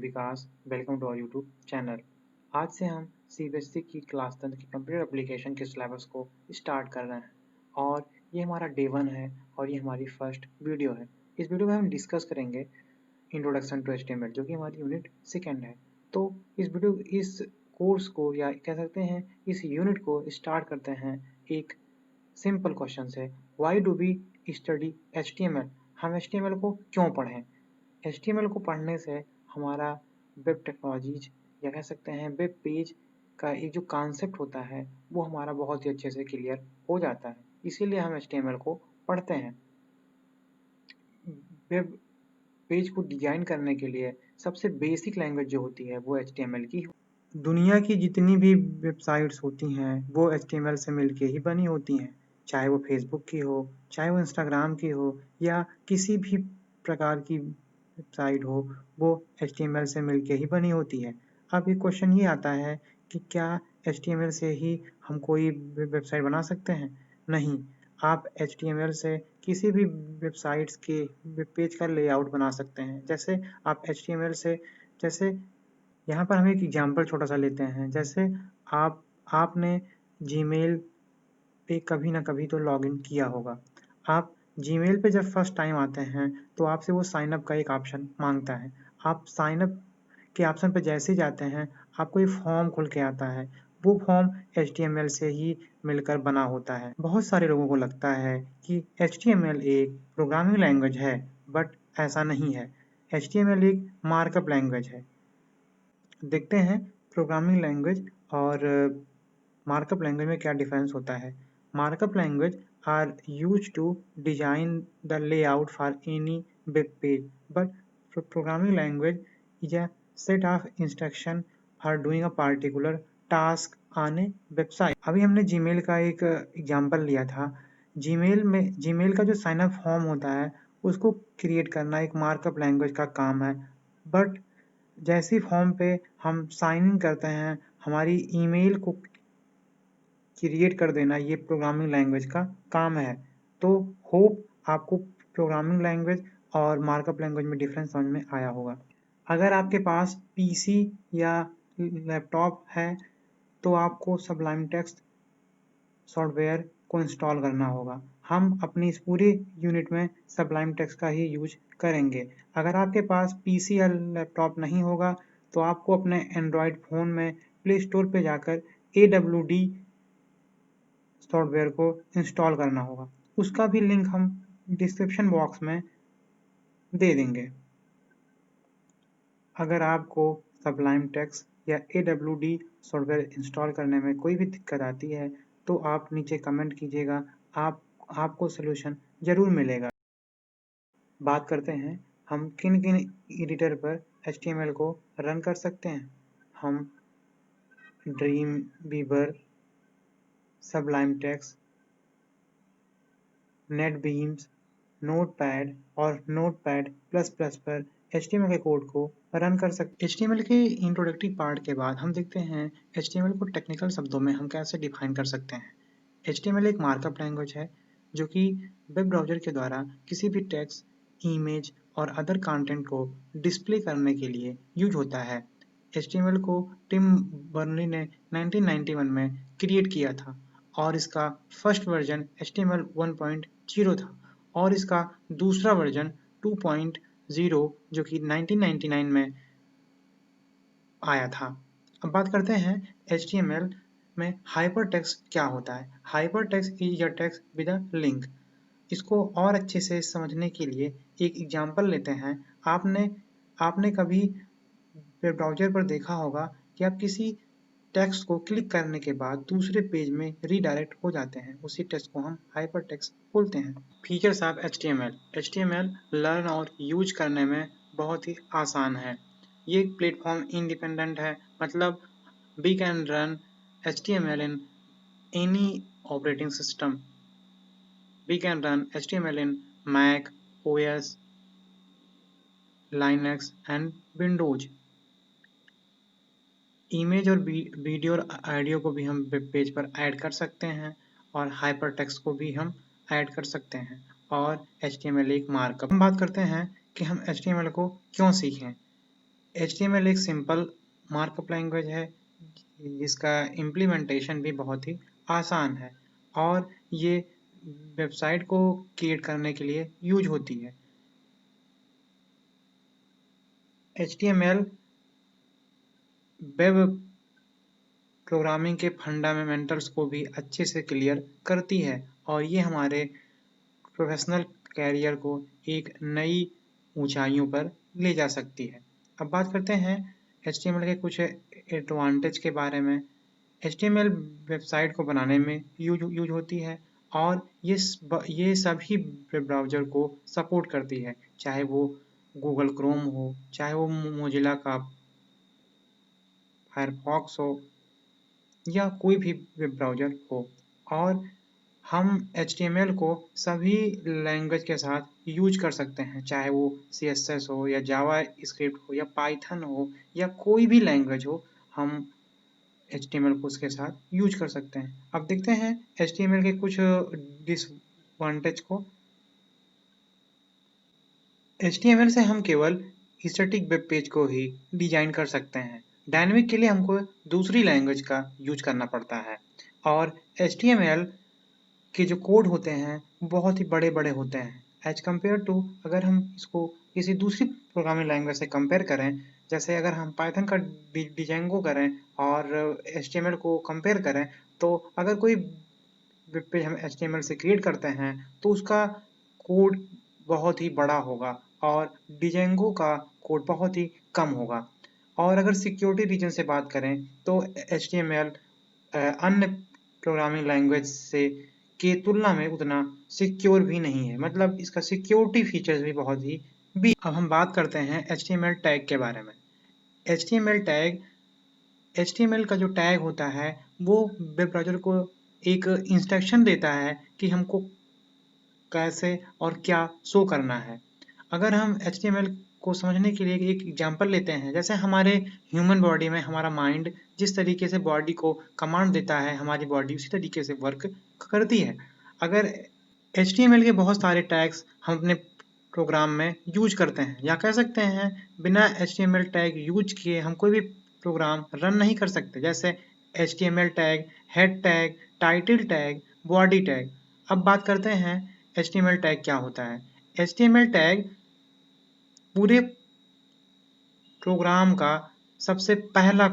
Vikas, welcome to our YouTube channel. आज से हम सीबीएसई की क्लास 10 की कंप्यूटर एप्लीकेशन के सिलेबस को स्टार्ट कर रहे हैं और ये हमारा डे 1 है और ये हमारी फर्स्ट वीडियो है। इस वीडियो में हम डिस्कस करेंगे इंट्रोडक्शन टू एचटीएमएल जो कि हमारी यूनिट सेकेंड है। तो इस कोर्स को या कह सकते हैं इस यूनिट को स्टार्ट करते हैं एक सिंपल क्वेश्चन से। Why do we study HTML? हम एचटीएमएल को क्यों पढ़ें? एचटीएमएल को पढ़ने से हमारा वेब टेक्नोलॉजीज या कह सकते हैं वेब पेज का एक जो कॉन्सेप्ट होता है वो हमारा बहुत ही अच्छे से क्लियर हो जाता है, इसीलिए हम एचटीएमएल को पढ़ते हैं। वेब पेज को डिजाइन करने के लिए सबसे बेसिक लैंग्वेज जो होती है वो एचटीएमएल की। दुनिया की जितनी भी वेबसाइट्स होती हैं वो एचटीएमएल से मिलके ही बनी होती हैं, चाहे वो फेसबुक की हो, चाहे वो इंस्टाग्राम की हो या किसी भी प्रकार की वेबसाइट हो, वो एचटीएमएल से मिलके ही बनी होती है। अब एक क्वेश्चन ये आता है कि क्या एचटीएमएल से ही हम कोई वेबसाइट बना सकते हैं? नहीं, आप एचटीएमएल से किसी भी वेबसाइट्स के वेब पेज का लेआउट बना सकते हैं। जैसे आप एचटीएमएल से जैसे यहाँ पर हम एक एग्जाम्पल छोटा सा लेते हैं। जैसे आपने जीमेल पे कभी ना कभी तो लॉगिन किया होगा। आप जीमेल पे जब फर्स्ट टाइम आते हैं तो आपसे वो साइन अप का एक ऑप्शन मांगता है। आप साइन अप के ऑप्शन पे जैसे ही जाते हैं आपको एक फॉर्म खुल के आता है। वो फॉर्म एचटीएमएल से ही मिलकर बना होता है। बहुत सारे लोगों को लगता है कि एचटीएमएल एक प्रोग्रामिंग लैंग्वेज है, बट ऐसा नहीं है। एचटीएमएल एक मार्कअप लैंग्वेज है। देखते हैं प्रोग्रामिंग लैंग्वेज और मार्कअप लैंग्वेज में क्या डिफरेंस होता है। Markup language are use to design the layout for any web page, but programming language is a set of instruction for doing a particular task on a website. अभी हमने Gmail का एक example लिया था। Gmail का जो sign up form होता है उसको क्रिएट करना एक मार्कअप लैंग्वेज का काम है, बट जैसी फॉर्म पे हम साइन इन करते हैं हमारी ईमेल को क्रिएट कर देना ये प्रोग्रामिंग लैंग्वेज का काम है। तो होप आपको प्रोग्रामिंग लैंग्वेज और मार्कअप लैंग्वेज में डिफरेंस समझ में आया होगा। अगर आपके पास पीसी या लैपटॉप है तो आपको सबलाइम टेक्स्ट सॉफ्टवेयर को इंस्टॉल करना होगा। हम अपनी इस पूरे यूनिट में सबलाइम टेक्स्ट का ही यूज करेंगे। अगर आपके पास पीसी या लैपटॉप नहीं होगा तो आपको अपने एंड्रॉयड फ़ोन में प्ले स्टोर पे जाकर AWD सॉफ्टवेयर को इंस्टॉल करना होगा। उसका भी लिंक हम डिस्क्रिप्शन बॉक्स में दे देंगे। अगर आपको सबलाइम टेक्स्ट या AWD सॉफ्टवेयर इंस्टॉल करने में कोई भी दिक्कत आती है तो आप नीचे कमेंट कीजिएगा, आपको सलूशन ज़रूर मिलेगा। बात करते हैं हम किन किन एडिटर पर HTML को रन कर सकते हैं। हम Dreamweaver, Sublime Text, NetBeans, Notepad और नोटपैड प्लस प्लस पर HTML के कोड को रन कर सकते हैं। HTML के इंट्रोडक्टरी पार्ट के बाद हम देखते हैं HTML को टेक्निकल शब्दों में हम कैसे डिफाइन कर सकते हैं। HTML एक मार्कअप लैंग्वेज है जो कि वेब ब्राउज़र के द्वारा किसी भी टेक्स्ट, इमेज और अदर कंटेंट को डिस्प्ले करने के लिए यूज होता है। HTML को टिम बर्नर्ली ने 1991 में क्रिएट किया था और इसका फर्स्ट वर्जन HTML 1.0 था और इसका दूसरा वर्जन 2.0 जो कि 1999 में आया था। अब बात करते हैं HTML में हाइपरटेक्स्ट क्या होता है। Hypertext is a text with a link. इसको और अच्छे से समझने के लिए एक एग्जांपल लेते हैं। आपने कभी वेब ब्राउज़र पर देखा होगा कि आप किसी टेक्स्ट को क्लिक करने के बाद दूसरे पेज में रीडायरेक्ट हो जाते हैं। उसी टेक्स्ट को हम हाइपरटेक्स्ट बोलते हैं। फीचर्स ऑफ HTML लर्न और यूज करने में बहुत ही आसान है। ये एक प्लेटफॉर्म इंडिपेंडेंट है, मतलब we can run HTML in any operating system. We can run HTML in Mac, OS, Linux and Windows. Image और वीडियो और ऑडियो को भी हम वेब पेज पर ऐड कर सकते हैं और हाइपरटेक्स्ट को भी हम ऐड कर सकते हैं और HTML एक मार्कअप। हम बात करते हैं कि हम HTML को क्यों सीखें। HTML एक सिंपल मार्कअप लैंग्वेज है जिसका इम्प्लीमेंटेशन भी बहुत ही आसान है और ये वेबसाइट को क्रिएट करने के लिए यूज होती है। HTML वेब प्रोग्रामिंग के फंडामेंटल्स को भी अच्छे से क्लियर करती है और ये हमारे प्रोफेशनल कैरियर को एक नई ऊंचाइयों पर ले जा सकती है। अब बात करते हैं HTML के कुछ एडवांटेज के बारे में। HTML वेबसाइट को बनाने में यूज होती है और ये सभी वेब ब्राउज़र को सपोर्ट करती है, चाहे वो गूगल क्रोम हो, चाहे वो मोजिला का फायरफॉक्स हो या कोई भी वेब ब्राउज़र हो। और हम HTML को सभी लैंग्वेज के साथ यूज कर सकते हैं, चाहे वो CSS हो या जावा स्क्रिप्ट हो या पाइथन हो या कोई भी लैंग्वेज हो, हम HTML को उसके साथ यूज कर सकते हैं। अब देखते हैं HTML के कुछ डिसएडवांटेज को। HTML से हम केवल स्टैटिक वेब पेज को ही डिजाइन कर सकते हैं। डायनेमिक के लिए हमको दूसरी लैंग्वेज का यूज करना पड़ता है और HTML के जो कोड होते हैं बहुत ही बड़े-बड़े होते हैं एज कम्पेयर टू अगर हम इसको किसी दूसरी प्रोग्रामिंग लैंग्वेज से कंपेयर करें, जैसे अगर हम पाइथन का डिजाइंगो करें और HTML को कंपेयर करें, तो अगर कोई वेब पेज हम HTML से क्रिएट करते हैं तो उसका कोड बहुत ही बड़ा होगा और डिजेंगो का कोड बहुत ही कम होगा। और अगर सिक्योरिटी रीजन से बात करें तो HTML अन्य प्रोग्रामिंग लैंग्वेज से की तुलना में उतना सिक्योर भी नहीं है, मतलब इसका सिक्योरिटी फीचर्स भी बहुत ही अब हम बात करते हैं HTML टैग के बारे में। HTML का जो टैग होता है वो वेब ब्राउज़र को एक इंस्ट्रक्शन देता है कि हमको कैसे और क्या शो करना है। अगर हम HTML को समझने के लिए एक एग्जांपल लेते हैं, जैसे हमारे ह्यूमन बॉडी में हमारा माइंड जिस तरीके से बॉडी को कमांड देता है, हमारी बॉडी उसी तरीके से वर्क करती है। अगर HTML के बहुत सारे टैग्स हम अपने प्रोग्राम में यूज करते हैं या कह सकते हैं बिना HTML टैग यूज किए हम कोई भी प्रोग्राम रन नहीं कर सकते, जैसे HTML tag, head tag, title tag, body tag. अब बात करते हैं HTML टैग क्या होता है। HTML टैग पूरे प्रोग्राम का सबसे पहला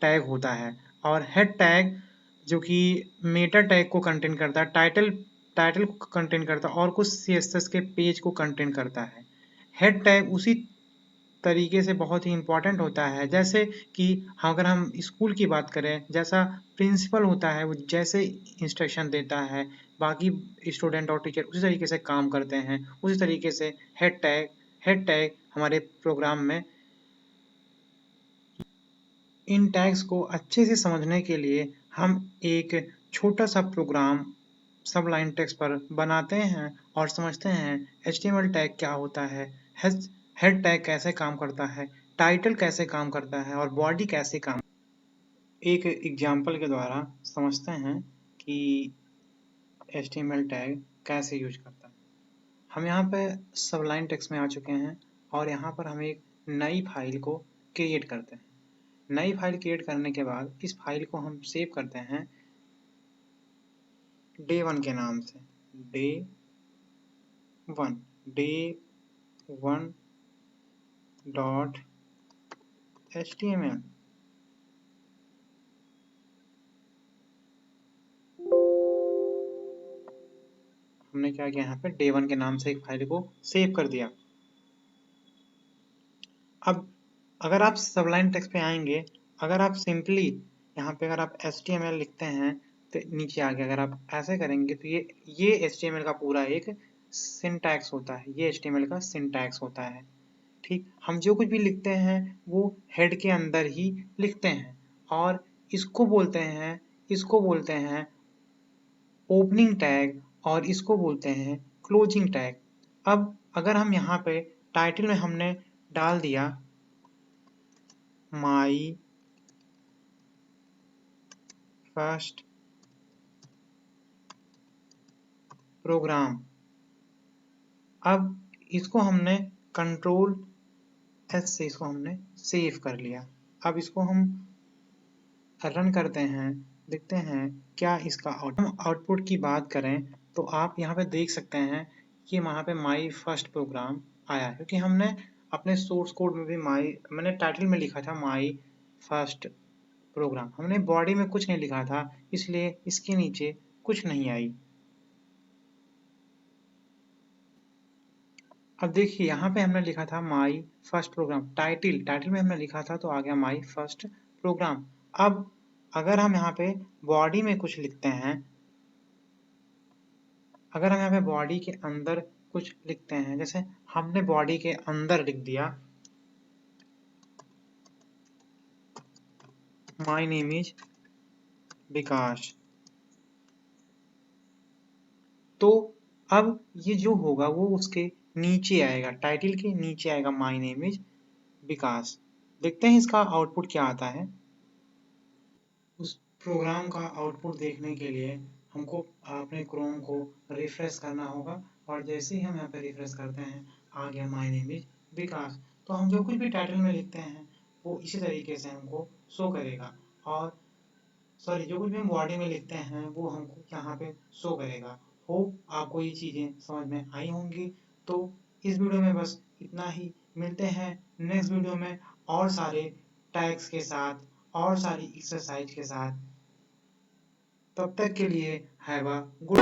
टैग होता है और हेड टैग जो कि मेटा टैग को कंटेन करता है, टाइटल को कंटेन करता है और कुछ CSS के पेज को कंटेन करता है। हेड टैग उसी तरीके से बहुत ही इम्पोर्टेंट होता है, जैसे कि अगर हम स्कूल की बात करें, जैसा प्रिंसिपल होता है वो जैसे इंस्ट्रक्शन देता है, बाकी स्टूडेंट और टीचर उसी तरीके से काम करते हैं, उसी तरीके से हेड टैग हमारे प्रोग्राम में। इन टैग्स को अच्छे से समझने के लिए हम एक छोटा सा प्रोग्राम सब लाइन टेक्स्ट पर बनाते हैं और समझते हैं HTML टैग क्या होता है, हेड टैग कैसे काम करता है, टाइटल कैसे काम करता है और बॉडी कैसे काम। एक एग्जाम्पल के द्वारा समझते हैं कि HTML टैग कैसे यूज करता है। हम यहाँ पे सब लाइन टेक्स्ट में आ चुके हैं और यहाँ पर हम एक नई फाइल को क्रिएट करते हैं। नई फाइल क्रिएट करने के बाद इस फाइल को हम सेव करते हैं day1 के नाम से। day1 dot HTML। हमने क्या किया, यहाँ पे day1 के नाम से एक फाइल को सेव कर दिया। अब अगर आप सबलाइन टेक्स्ट पे आएंगे, अगर आप सिंपली यहाँ पे अगर आप HTML लिखते हैं तो नीचे आगे अगर आप ऐसे करेंगे तो ये HTML का पूरा एक सिंटैक्स होता है, ये HTML का सिंटैक्स होता है। ठीक, हम जो कुछ भी लिखते हैं वो हेड के अंदर ही लिखते हैं और इसको बोलते हैं ओपनिंग टैग और इसको बोलते हैं क्लोजिंग टैग। अब अगर हम यहाँ पे टाइटल में हमने डाल दिया माई फर्स्ट प्रोग्राम, अब इसको हमने कंट्रोल एस से इसको हमने सेव कर लिया। अब इसको हम रन करते हैं, देखते हैं क्या इसका आउटपुट की बात करें तो आप यहाँ पे देख सकते हैं कि वहाँ पे माई फर्स्ट प्रोग्राम आया है, क्योंकि हमने अपने सोर्स कोड में भी मैंने टाइटल में लिखा था माई फर्स्ट प्रोग्राम, हमने बॉडी में कुछ नहीं लिखा था, इसलिए इसके नीचे कुछ नहीं आई। अब देखिए यहाँ पे हमने लिखा था माई फर्स्ट प्रोग्राम, टाइटल में हमने लिखा था तो आ गया माई फर्स्ट प्रोग्राम। अब अगर हम यहाँ पे बॉडी में कुछ लिखते हैं, अगर हम यहाँ पे बॉडी के अंदर कुछ लिखते हैं, जैसे हमने बॉडी के अंदर लिख दिया माई नेम इज विकास, तो अब ये जो होगा वो उसके नीचे आएगा, टाइटल के नीचे आएगा माई नेम इज विकास। देखते हैं इसका आउटपुट क्या आता है। उस प्रोग्राम का आउटपुट देखने के लिए हमको अपने क्रोम को रिफ्रेश करना होगा, और जैसे ही हम यहाँ पे रिफ्रेश करते हैं आ गया माय नेम इज विकास। तो हम जो कुछ भी टाइटल में लिखते हैं वो इसी तरीके से हमको शो करेगा, और सॉरी जो कुछ भी हम बॉडी में लिखते हैं वो हमको यहाँ पे शो करेगा। होप आपको ये चीज़ें समझ में आई होंगी। तो इस वीडियो में बस इतना ही, मिलते हैं नेक्स्ट वीडियो में और सारे टैग्स के साथ और सारी एक्सरसाइज के साथ। तब तक के लिए हैव अ गुड